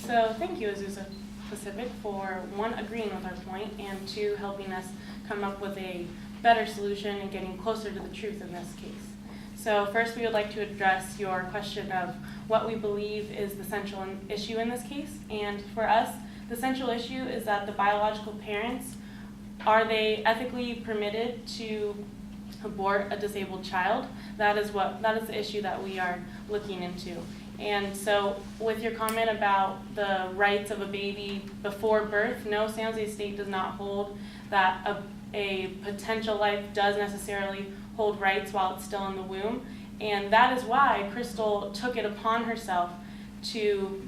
So thank you, Azusa Pacific, for one, agreeing with our point, and two, helping us come up with a better solution and getting closer to the truth in this case. So first, we would like to address your question of what we believe is the central issue in this case. And for us, the central issue is that the biological parents, are they ethically permitted to abort a disabled child? That is the issue that we are looking into. And so with your comment about the rights of a baby before birth, no, San Jose State does not hold that a potential life does necessarily hold rights while it's still in the womb. And that is why Crystal took it upon herself to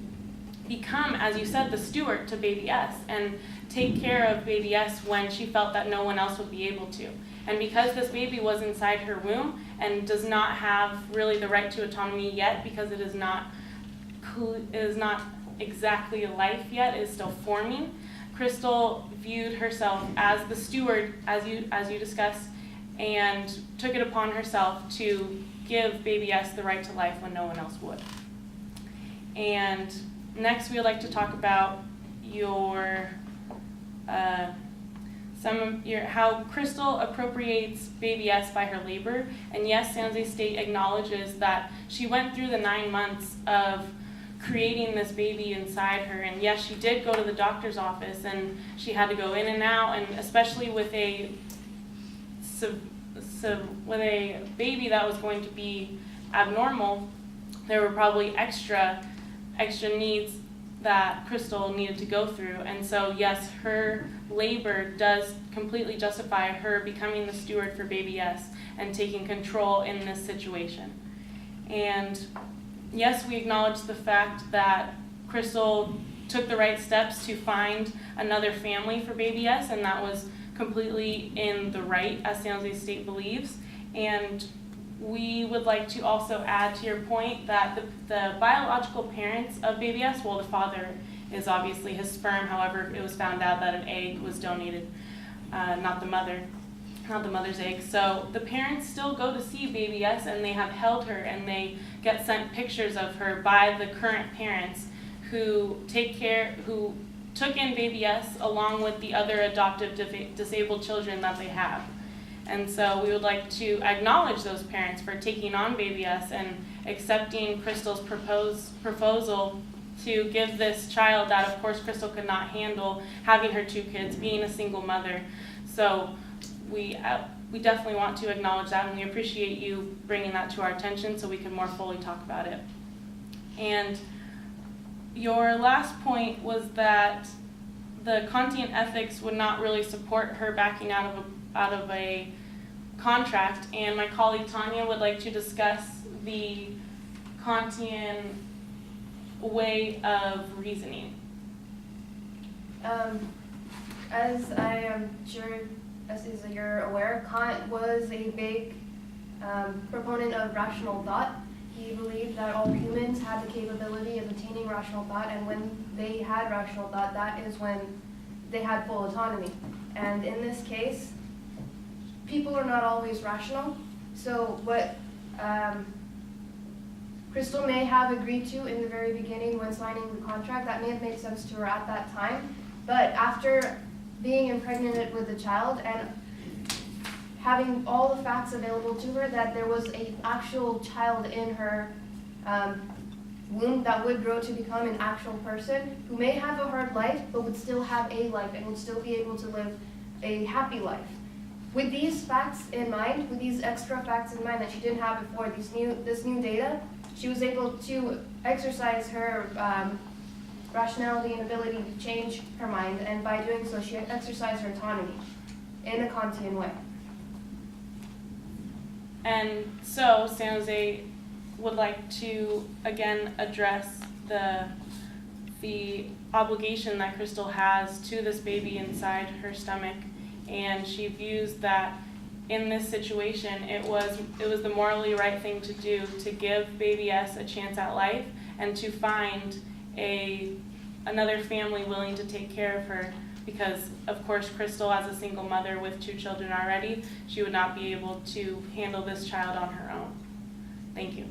become, as you said, the steward to baby S and take care of baby S when she felt that no one else would be able to. And because this baby was inside her womb and does not have really the right to autonomy yet, because it is not exactly a life yet, it is still forming, Crystal viewed herself as the steward, as you discussed, and took it upon herself to give baby S the right to life when no one else would. And next, we would like to talk about how Crystal appropriates baby S by her labor. And yes, San Jose State acknowledges that she went through the 9 months of creating this baby inside her. And yes, she did go to the doctor's office, and she had to go in and out, and especially with a baby that was going to be abnormal, there were probably extra needs that Crystal needed to go through. And so yes, her labor does completely justify her becoming the steward for baby S and taking control in this situation. And yes, we acknowledge the fact that Crystal took the right steps to find another family for baby S, and that was completely in the right, as San Jose State believes. And we would like to also add to your point that the biological parents of baby S, well, the father is obviously his sperm, however, it was found out that an egg was donated, not the mother's egg. So the parents still go to see baby S, and they have held her, and they get sent pictures of her by the current parents who took in baby S along with the other adoptive disabled children that they have. And so we would like to acknowledge those parents for taking on baby S and accepting Crystal's proposal to give this child that, of course, Crystal could not handle, having her 2 kids, being a single mother. So we definitely want to acknowledge that, and we appreciate you bringing that to our attention so we can more fully talk about it. And your last point was that the Kantian ethics would not really support her backing out of a contract, and my colleague Tanya would like to discuss the Kantian way of reasoning. As I am sure as you're aware, Kant was a big proponent of rational thought. He believed that all humans had the capability of attaining rational thought, and when they had rational thought, that is when they had full autonomy. And in this case, people are not always rational. So what Crystal may have agreed to in the very beginning when signing the contract, that may have made sense to her at that time. But after being impregnated with the child and having all the facts available to her that there was an actual child in her womb that would grow to become an actual person who may have a hard life but would still have a life and would still be able to live a happy life. With these facts in mind, with these extra facts in mind that she didn't have before, this new data, she was able to exercise her rationality and ability to change her mind, and by doing so, she exercised her autonomy in a Kantian way. And so San Jose would like to again address the obligation that Crystal has to this baby inside her stomach, and she views that in this situation it was the morally right thing to do to give baby S a chance at life and to find another family willing to take care of her, because of course Crystal, as a single mother with 2 children already, she would not be able to handle this child on her own. Thank you.